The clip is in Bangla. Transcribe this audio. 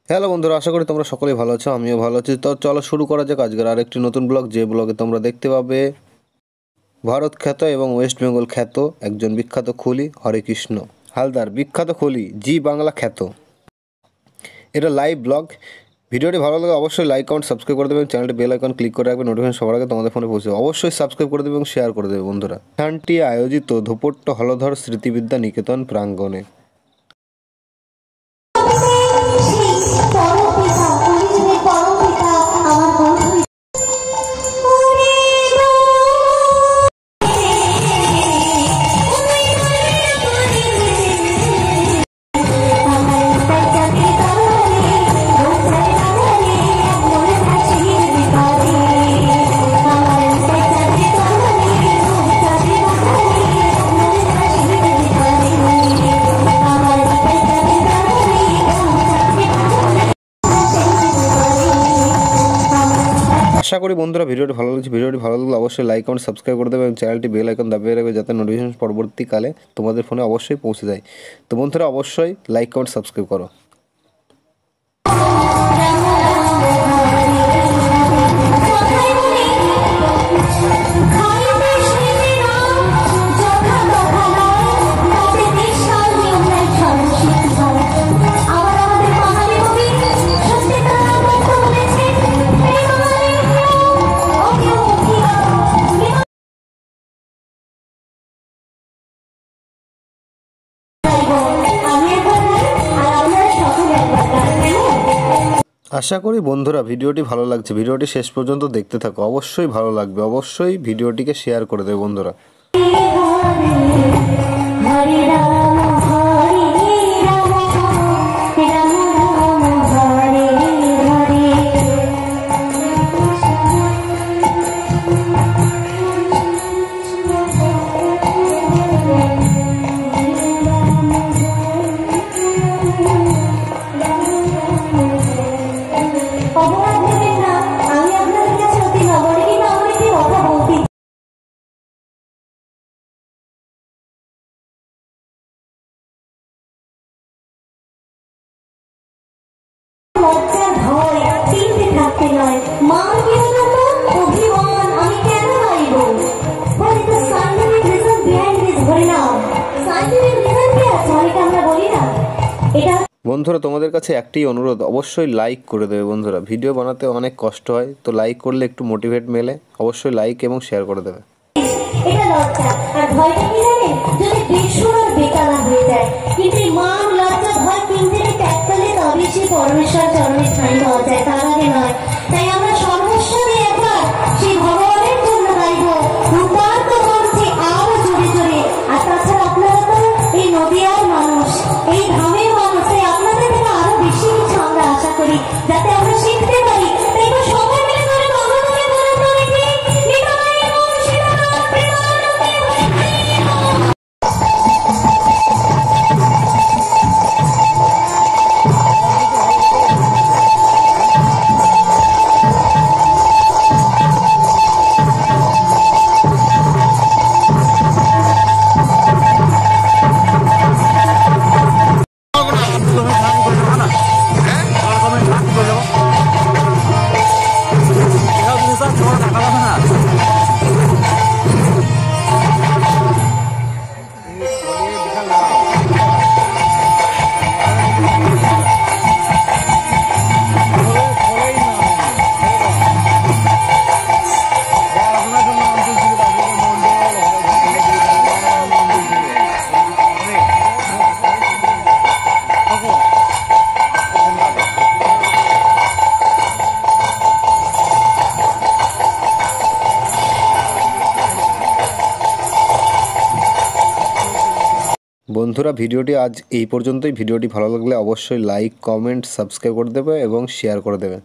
হ্যালো বন্ধুরা, আশা করি তোমরা সকলেই ভালো আছো। আমিও ভালো আছি। তো চলো শুরু করা যাক আজকের আরেকটি নতুন ব্লগ, যে ব্লগে তোমরা দেখতে পাবে ভারত খ্যাত এবং ওয়েস্ট বেঙ্গল খ্যাত একজন বিখ্যাত খলি হরেকৃষ্ণ হালদার, বিখ্যাত খলি জি বাংলা খ্যাত। এটা লাইভ ব্লগ। ভিডিওটি ভালো লাগে অবশ্যই লাইক কমেন্ট সাবস্ক্রাইব করে দেবেন, চ্যানেলটি বেল আইকন ক্লিক করে রাখবেন, নোটিফিকেশন সবার আগে তোমাদের ফোনে পৌঁছে অবশ্যই সাবস্ক্রাইব করে দেবে এবং শেয়ার করে দেবে বন্ধুরা। অনুষ্ঠানটি আয়োজিত ধোপট্ট হলধর স্মৃতিবিদ্যা নিকেতন প্রাঙ্গণে। আশা করি বন্ধুরা ভিডিওটি ভালো লাগছে। ভিডিওটি ভালো লাগলে অবশ্যই লাইক কমেন্ট সাবস্ক্রাইব করে দেবে এবং চ্যানেলটি বেল আইকন দাবিয়ে রাখবে, যাতে নোটিফিকেশন পরবর্তীকালে তোমাদের ফোনে অবশ্যই পৌঁছে যায়। তো বন্ধুরা অবশ্যই লাইক কমেন্ট সাবস্ক্রাইব করো। আশা করি বন্ধুরা ভিডিওটি ভালো লাগছে। ভিডিওটি শেষ পর্যন্ত দেখতে থাকো, অবশ্যই ভালো লাগবে। অবশ্যই ভিডিওটিকে শেয়ার করে দেবে বন্ধুরা। বন্ধুরা তোমাদের কাছে একটি অনুরোধ, অবশ্যই লাইক করে দেবে বন্ধুরা। ভিডিও বানাতে অনেক কষ্ট হয়, তো লাইক করলে একটু মোটিভেট মেলে। অবশ্যই লাইক এবং শেয়ার করে দেবে। এটা লজ্জা আর ভয়টা কি জানেন, যদি বেসুরার বেকালা হয়ে যায়, কিন্তু মান লজ্জা ভয় তিনটে ত্যাগ করলে তবে সে পরমেশ্বর চরণে ঠাঁই পাওয়া যায়, তার আগে নয়। তাই আমরা সর্বস্ব দিয়ে একবার সেই ভগবানের জন্য গাইব, রূপান্ত করছে আরো জোরে জোরে। আর তাছাড়া আপনারা তো এই নদিয়ার মানুষ, এই ধামের মানুষ, তাই আপনাদের থেকে আরো বেশি কিছু আমরা আশা করি, যাতে আমরা শিখতে পারি। তাই তো সবাই মিলে করে গঙ্গা করে বলুন তো দেখি, বন্ধুরা ভিডিওটি আজ এই পর্যন্তই। ভিডিওটি ভালো লাগলে অবশ্যই লাইক কমেন্ট সাবস্ক্রাইব করে দেবে এবং শেয়ার করে দেবে।